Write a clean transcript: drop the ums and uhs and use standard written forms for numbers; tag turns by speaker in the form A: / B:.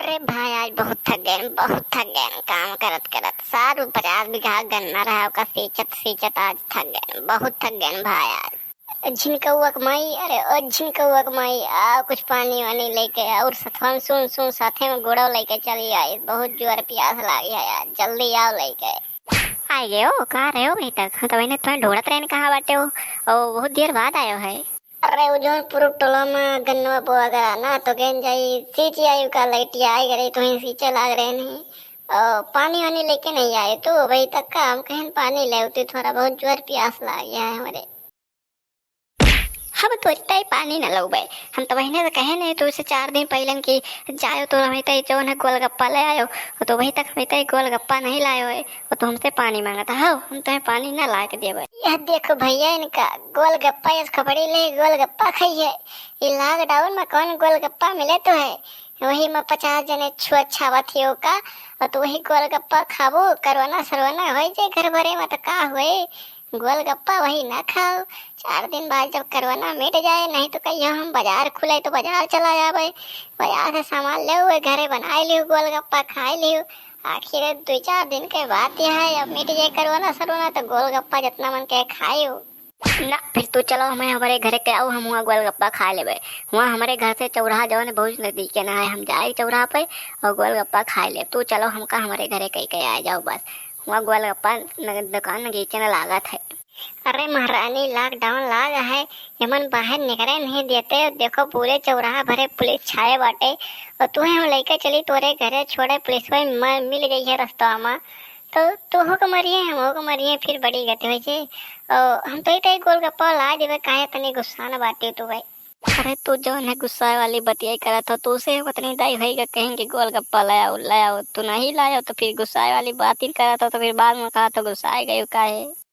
A: अरे भाई आज बहुत थक गए काम करत करत। सारू 50 बीघा गन्ना रहा का सींचत आज थक गए, बहुत थक गए भाई आज। झिनकौआ के माई, अरे ओ झिनकौआ के माई आ कुछ पानी वानी लेके और सथवा में सुन साथे में घोड़ा लेके चली आई, बहुत जोर प्यास लागी है यार, जल्दी आओ लेके। आई गए हो, कहाँ रहे हो अभी तक? तो मैंने तुम्हें ढूंढत रहे, कहाँ बाटे हो? ओ बहुत देर बाद आयो है। अरे वो जो पूरा टोला में गन्ना बोआ गया ना, तो कहन जाई सींची आई का लैटिया आई गई, तो ही सींचे लाग रहे नहीं। पानी वानी लेके नहीं आए तो वही तक का हम कहन पानी ले उती, थोड़ा बहुत जोर प्यास लाग गया है हमारे। हम तो इतना ही पानी न लो भाई, हम तो वही तो कहे नहीं, तो उसे 4 दिन पहले की जायो तो वही तक जो है गोलगप्पा ले आयो, तो वही तक वही तक गोलगप्पा नहीं लायो है, वो तो हमसे पानी मांगा था। हाँ हम तुम्हें पानी ना ला के दे भाई। यह देखो भैया इनका गोलगप्पा, इस खपड़ी ले गोलगप्पा खाइए। ये लॉकडाउन में कौन गोलगप्पा मिले तो है, वही में 50 जने छुआ छावा थी का, और तो वही गोलगप्पा खाबो, करवाना सरवाना हो जाए घर भरे में तो का हुए, गोलगप्पा वही ना खाओ। 4 दिन बाद जब करवाना मिट जाए, नहीं तो कहियो हम बाजार खुले तो बाजार चला जाए, बाजार से सामान ले हुए घरे बनाए लियो, गोलगप्पा खाए लियो। आखिर 2-4 दिन के बाद यह है, अब मिट जाए करवाना सरवाना तो गोलगप्पा जितना मन के खाए ना। फिर तू चलो हमें हमारे घर के आओ, हम वहाँ गोलगप्पा खा ले। वहाँ हमारे घर से चौराहा जो है बहुत नजदीक है ना, है हम जाए चौराहा पे और गोलगप्पा खा ले। तू चलो हमका हमारे घरे कहीं कहीं आ जाओ बस, वहाँ गोलगप्पा दुकान नगीचने लागत है। अरे महारानी लॉकडाउन लागा है, यमन बाहर निकले नहीं देते, देखो पूरे चौराहा भरे पुलिस छाए बाटे, और तुम्हें हम लेकर चली तोरे घरे छोड़े, पुलिस में मिल गई है रास्ता में, तो तू हो मरिए हम हो मरिए, फिर बड़ी गति हुई छे। हम तो ही गोलगप्पा ला देवे, काहे तनी गुस्सा न बाटे तू भाई। अरे तू जो है गुस्सा वाली बतिया करत हो, तू से उतनी दाई होगा कहेंगे गोलगप्पा लाया तू नहीं लाया, तो फिर गुस्सा वाली बात ही करत हो, तो फिर बाद में कहा तो गुस्सा गई काहे।